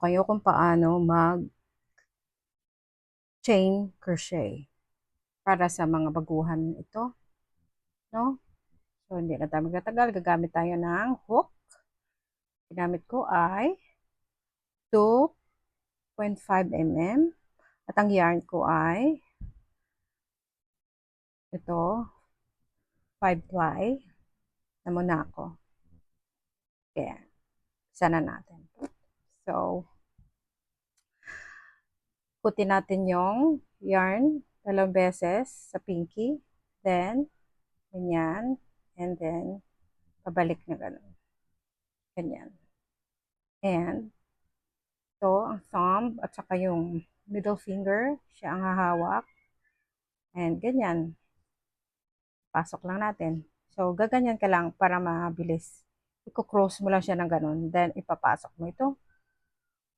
Kayo kung paano mag chain crochet para sa mga baguhan ito, no? So, hindi na tayo magtatagal. Gagamit tayo ng hook. Ginamit ko ay 2.5 mm at ang yarn ko ay ito, 5 ply na muna ako. Kaya, isa na natin. So, putin natin yung yarn 2 beses sa pinky. Then, ganyan. And then, pabalik na ganun. Ganyan. And, ito, ang thumb at saka yung middle finger, siya ang hahawak. And, ganyan. Pasok lang natin. So, gaganyan ka lang para mabilis. Iko-cross mo lang siya ng ganun. Then, ipapasok mo ito.